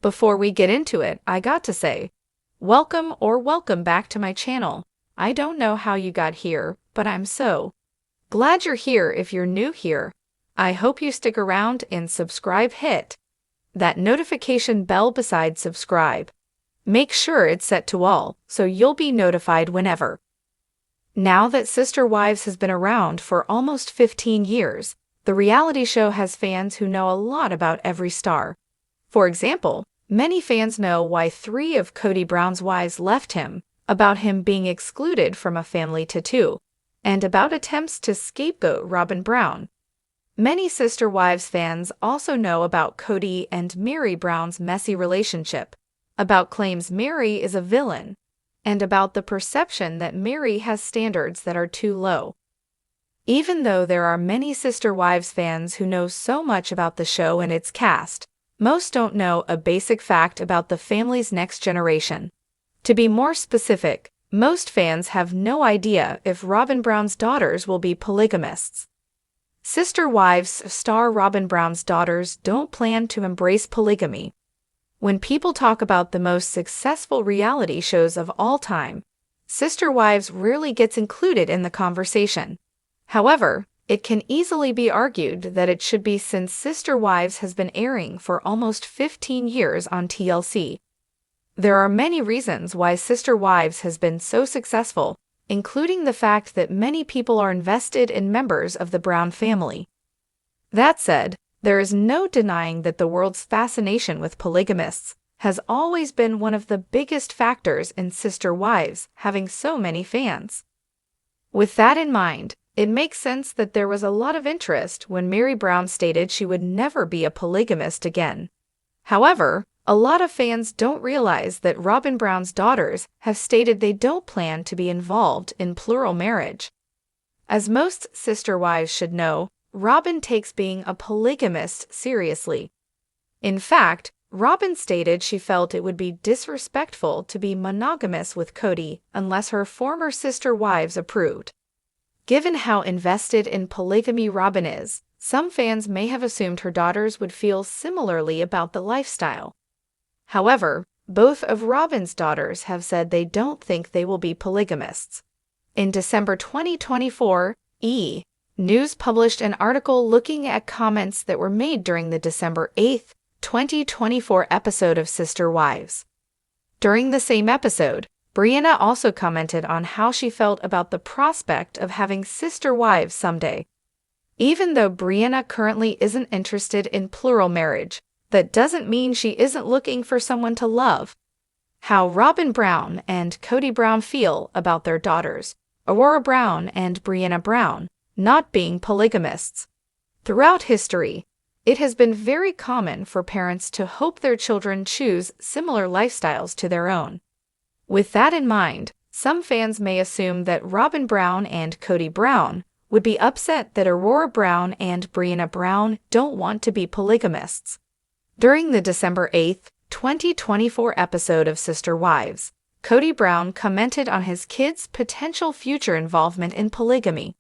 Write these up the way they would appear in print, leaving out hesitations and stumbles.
Before we get into it, I got to say, welcome back to my channel. I don't know how you got here, but I'm so glad you're here. If you're new here, I hope you stick around and subscribe. Hit that notification bell beside subscribe. Make sure it's set to all so you'll be notified whenever. Now that Sister Wives has been around for almost 15 years, the reality show has fans who know a lot about every star. For example, many fans know why 3 of Kody Brown's wives left him, about him being excluded from a family tattoo, and about attempts to scapegoat Robyn Brown. Many Sister Wives fans also know about Kody and Meri Brown's messy relationship, about claims Meri is a villain, and about the perception that Meri has standards that are too low. Even though there are many Sister Wives fans who know so much about the show and its cast, most don't know a basic fact about the family's next generation. To be more specific, most fans have no idea if Robyn Brown's daughters will be polygamists. Sister Wives star Robyn Brown's daughters don't plan to embrace polygamy. When people talk about the most successful reality shows of all time, Sister Wives rarely gets included in the conversation. However, it can easily be argued that it should be, since Sister Wives has been airing for almost 15 years on TLC. There are many reasons why Sister Wives has been so successful, including the fact that many people are invested in members of the Brown family. That said, there is no denying that the world's fascination with polygamists has always been one of the biggest factors in Sister Wives having so many fans. With that in mind, it makes sense that there was a lot of interest when Meri Brown stated she would never be a polygamist again. However, a lot of fans don't realize that Robyn Brown's daughters have stated they don't plan to be involved in plural marriage. As most Sister Wives should know, Robyn takes being a polygamist seriously. In fact, Robyn stated she felt it would be disrespectful to be monogamous with Kody unless her former Sister Wives approved. Given how invested in polygamy Robyn is, some fans may have assumed her daughters would feel similarly about the lifestyle. However, both of Robyn's daughters have said they don't think they will be polygamists. In December 2024, News published an article looking at comments that were made during the December 8, 2024 episode of Sister Wives. During the same episode, Brianna also commented on how she felt about the prospect of having sister wives someday. Even though Brianna currently isn't interested in plural marriage, that doesn't mean she isn't looking for someone to love. How Robyn Brown and Kody Brown feel about their daughters, Aurora Brown and Brianna Brown, not being polygamists. Throughout history, it has been very common for parents to hope their children choose similar lifestyles to their own. With that in mind, some fans may assume that Robyn Brown and Kody Brown would be upset that Aurora Brown and Brianna Brown don't want to be polygamists. During the December 8, 2024 episode of Sister Wives, Kody Brown commented on his kids' potential future involvement in polygamy.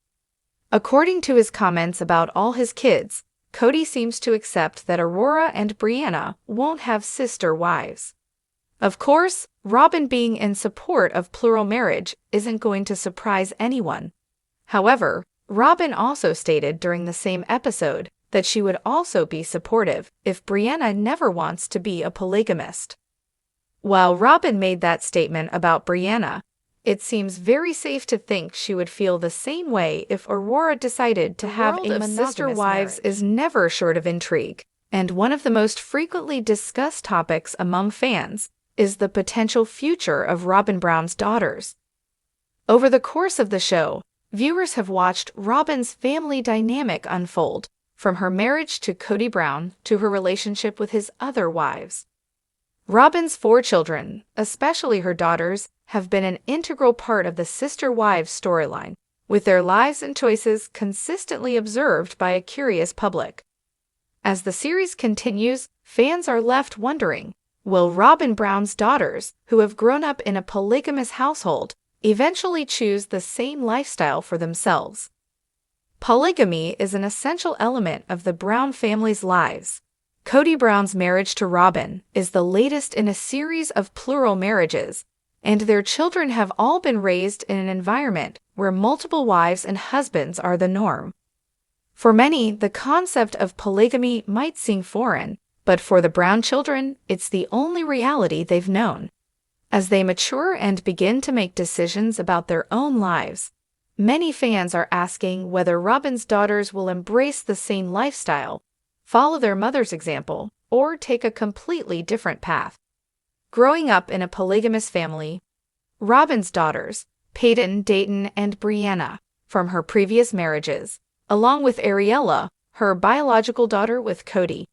According to his comments about all his kids, Kody seems to accept that Aurora and Brianna won't have sister wives. Of course, Robyn being in support of plural marriage isn't going to surprise anyone. However, Robyn also stated during the same episode that she would also be supportive if Brianna never wants to be a polygamist. While Robyn made that statement about Brianna, it seems very safe to think she would feel the same way if Aurora decided to have a monogamous Sister Wives marriage. Is never short of intrigue, and one of the most frequently discussed topics among fans is the potential future of Robyn Brown's daughters. Over the course of the show, viewers have watched Robyn's family dynamic unfold, from her marriage to Kody Brown to her relationship with his other wives. Robyn's 4 children, especially her daughters, have been an integral part of the Sister Wives storyline, with their lives and choices consistently observed by a curious public. As the series continues, fans are left wondering, will Robyn Brown's daughters, who have grown up in a polygamous household, eventually choose the same lifestyle for themselves? Polygamy is an essential element of the Brown family's lives. Kody Brown's marriage to Robyn is the latest in a series of plural marriages, and their children have all been raised in an environment where multiple wives and husbands are the norm. For many, the concept of polygamy might seem foreign, but for the Brown children, it's the only reality they've known. As they mature and begin to make decisions about their own lives, many fans are asking whether Robyn's daughters will embrace the same lifestyle, follow their mother's example, or take a completely different path. Growing up in a polygamous family, Robyn's daughters, Peyton, Dayton, and Brianna, from her previous marriages, along with Ariella, her biological daughter with Kody,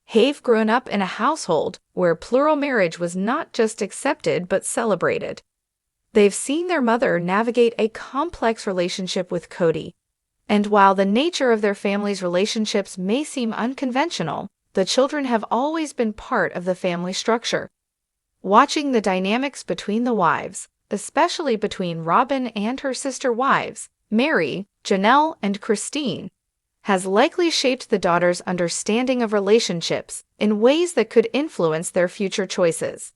have grown up in a household where plural marriage was not just accepted but celebrated. They've seen their mother navigate a complex relationship with Kody, and while the nature of their family's relationships may seem unconventional, the children have always been part of the family structure. Watching the dynamics between the wives, especially between Robyn and her sister wives, Mary, Janelle, and Christine, has likely shaped the daughters' understanding of relationships in ways that could influence their future choices.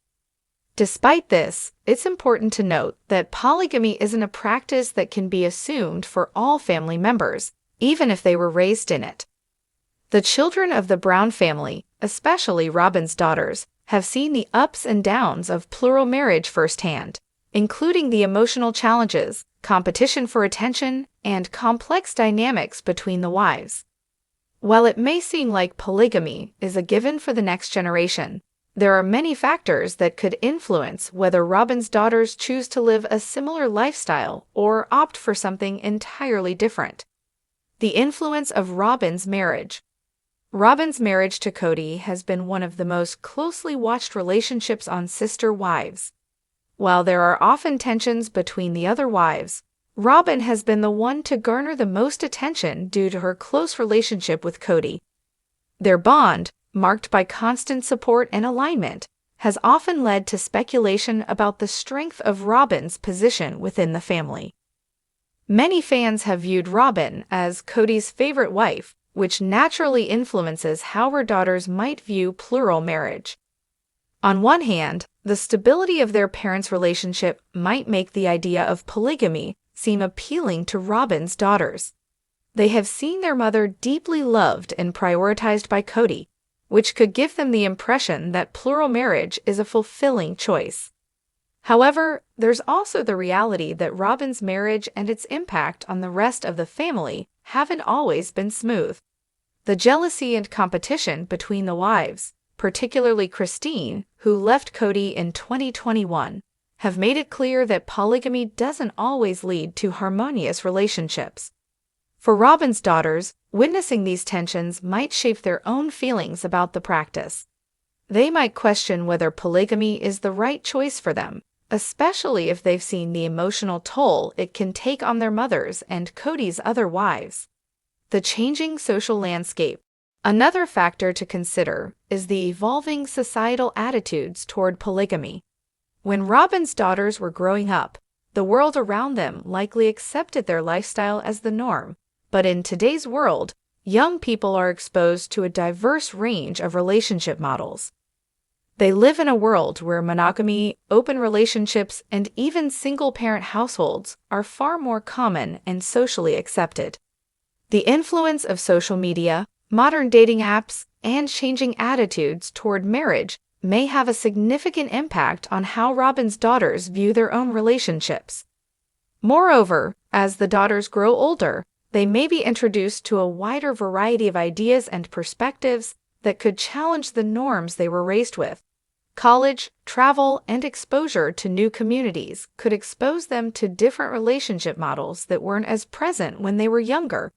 Despite this, it's important to note that polygamy isn't a practice that can be assumed for all family members, even if they were raised in it. The children of the Brown family, especially Robyn's daughters, have seen the ups and downs of plural marriage firsthand, including the emotional challenges, competition for attention, and complex dynamics between the wives. While it may seem like polygamy is a given for the next generation, there are many factors that could influence whether Robyn's daughters choose to live a similar lifestyle or opt for something entirely different. The influence of Robyn's marriage. Robyn's marriage to Kody has been one of the most closely watched relationships on sister wives. While there are often tensions between the other wives, Robyn has been the one to garner the most attention due to her close relationship with Kody. Their bond, marked by constant support and alignment, has often led to speculation about the strength of Robyn's position within the family. Many fans have viewed Robyn as Kody's favorite wife, which naturally influences how her daughters might view plural marriage. On one hand, the stability of their parents' relationship might make the idea of polygamy seem appealing to Robyn's daughters. They have seen their mother deeply loved and prioritized by Kody, which could give them the impression that plural marriage is a fulfilling choice. However, there's also the reality that Robyn's marriage and its impact on the rest of the family haven't always been smooth. The jealousy and competition between the wives, particularly Christine, who left Kody in 2021, have made it clear that polygamy doesn't always lead to harmonious relationships. For Robyn's daughters, witnessing these tensions might shape their own feelings about the practice. They might question whether polygamy is the right choice for them, especially if they've seen the emotional toll it can take on their mothers and Kody's other wives. The changing social landscape. Another factor to consider is the evolving societal attitudes toward polygamy. When Robyn's daughters were growing up, the world around them likely accepted their lifestyle as the norm. But in today's world, young people are exposed to a diverse range of relationship models. They live in a world where monogamy, open relationships, and even single-parent households are far more common and socially accepted. The influence of social media, modern dating apps, and changing attitudes toward marriage may have a significant impact on how Robyn's daughters view their own relationships. Moreover, as the daughters grow older, they may be introduced to a wider variety of ideas and perspectives that could challenge the norms they were raised with. College, travel, and exposure to new communities could expose them to different relationship models that weren't as present when they were younger.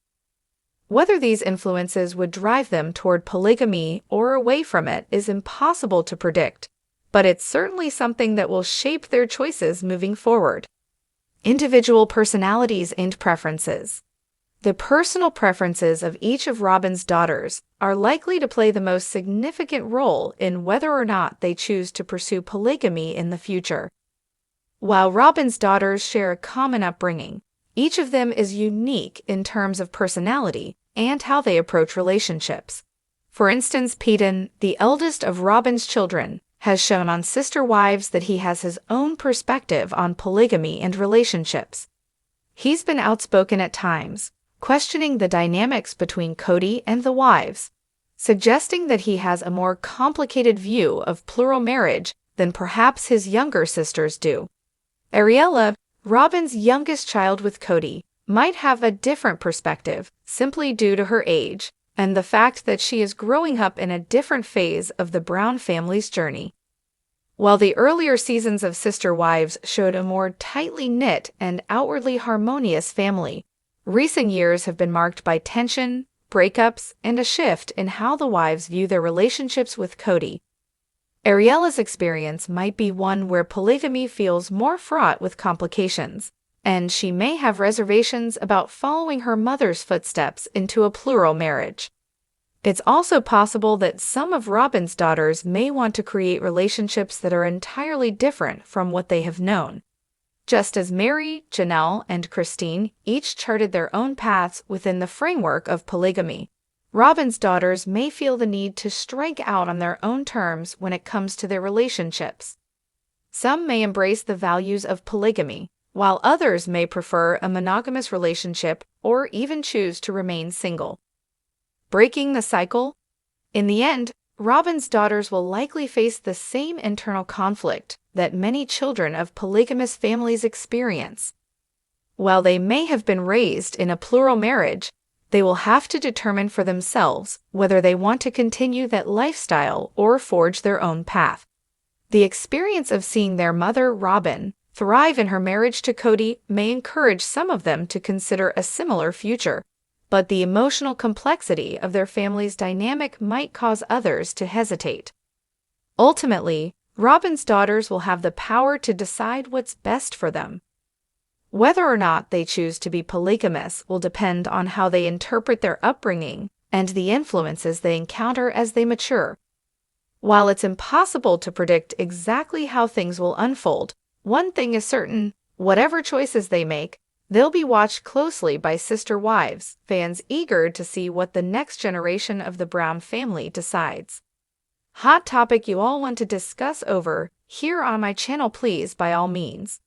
Whether these influences would drive them toward polygamy or away from it is impossible to predict, but it's certainly something that will shape their choices moving forward. Individual personalities and preferences. The personal preferences of each of Robyn's daughters are likely to play the most significant role in whether or not they choose to pursue polygamy in the future. While Robyn's daughters share a common upbringing, each of them is unique in terms of personality and how they approach relationships. For instance, Peden, the eldest of Robyn's children, has shown on Sister Wives that he has his own perspective on polygamy and relationships. He's been outspoken at times, questioning the dynamics between Kody and the wives, suggesting that he has a more complicated view of plural marriage than perhaps his younger sisters do. Ariella, Robyn's youngest child with Kody, might have a different perspective simply due to her age and the fact that she is growing up in a different phase of the Brown family's journey. While the earlier seasons of Sister Wives showed a more tightly knit and outwardly harmonious family, recent years have been marked by tension, breakups, and a shift in how the wives view their relationships with Kody. Ariella's experience might be one where polygamy feels more fraught with complications, and she may have reservations about following her mother's footsteps into a plural marriage. It's also possible that some of Robyn's daughters may want to create relationships that are entirely different from what they have known. Just as Mary, Janelle, and Christine each charted their own paths within the framework of polygamy, Robyn's daughters may feel the need to strike out on their own terms when it comes to their relationships. Some may embrace the values of polygamy, while others may prefer a monogamous relationship or even choose to remain single. Breaking the cycle? In the end, Robyn's daughters will likely face the same internal conflict that many children of polygamous families experience. While they may have been raised in a plural marriage, they will have to determine for themselves whether they want to continue that lifestyle or forge their own path. The experience of seeing their mother, Robyn, thrive in her marriage to Kody may encourage some of them to consider a similar future, but the emotional complexity of their family's dynamic might cause others to hesitate. Ultimately, Robyn's daughters will have the power to decide what's best for them. Whether or not they choose to be polygamous will depend on how they interpret their upbringing and the influences they encounter as they mature. While it's impossible to predict exactly how things will unfold, one thing is certain: whatever choices they make, they'll be watched closely by Sister Wives fans eager to see what the next generation of the Brown family decides. Hot topic you all want to discuss over here on my channel? Please, by all means,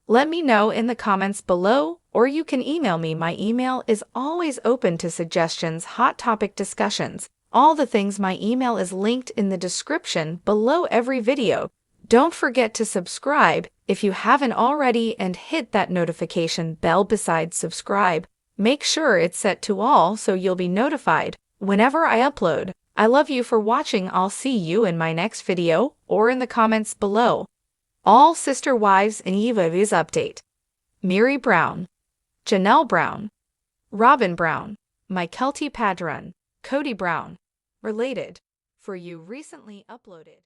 let me know in the comments below, or you can email me. My email is always open to suggestions, hot topic discussions, all the things. My email is linked in the description below every video. Don't forget to subscribe if you haven't already and hit that notification bell beside subscribe. Make sure it's set to all so you'll be notified whenever I upload. I love you for watching. I'll see you in my next video or in the comments below. All Sister Wives in Eva's update: Mary Brown, Janelle Brown, Robyn Brown, Mykelti Padron, Kody Brown, related, for you recently uploaded.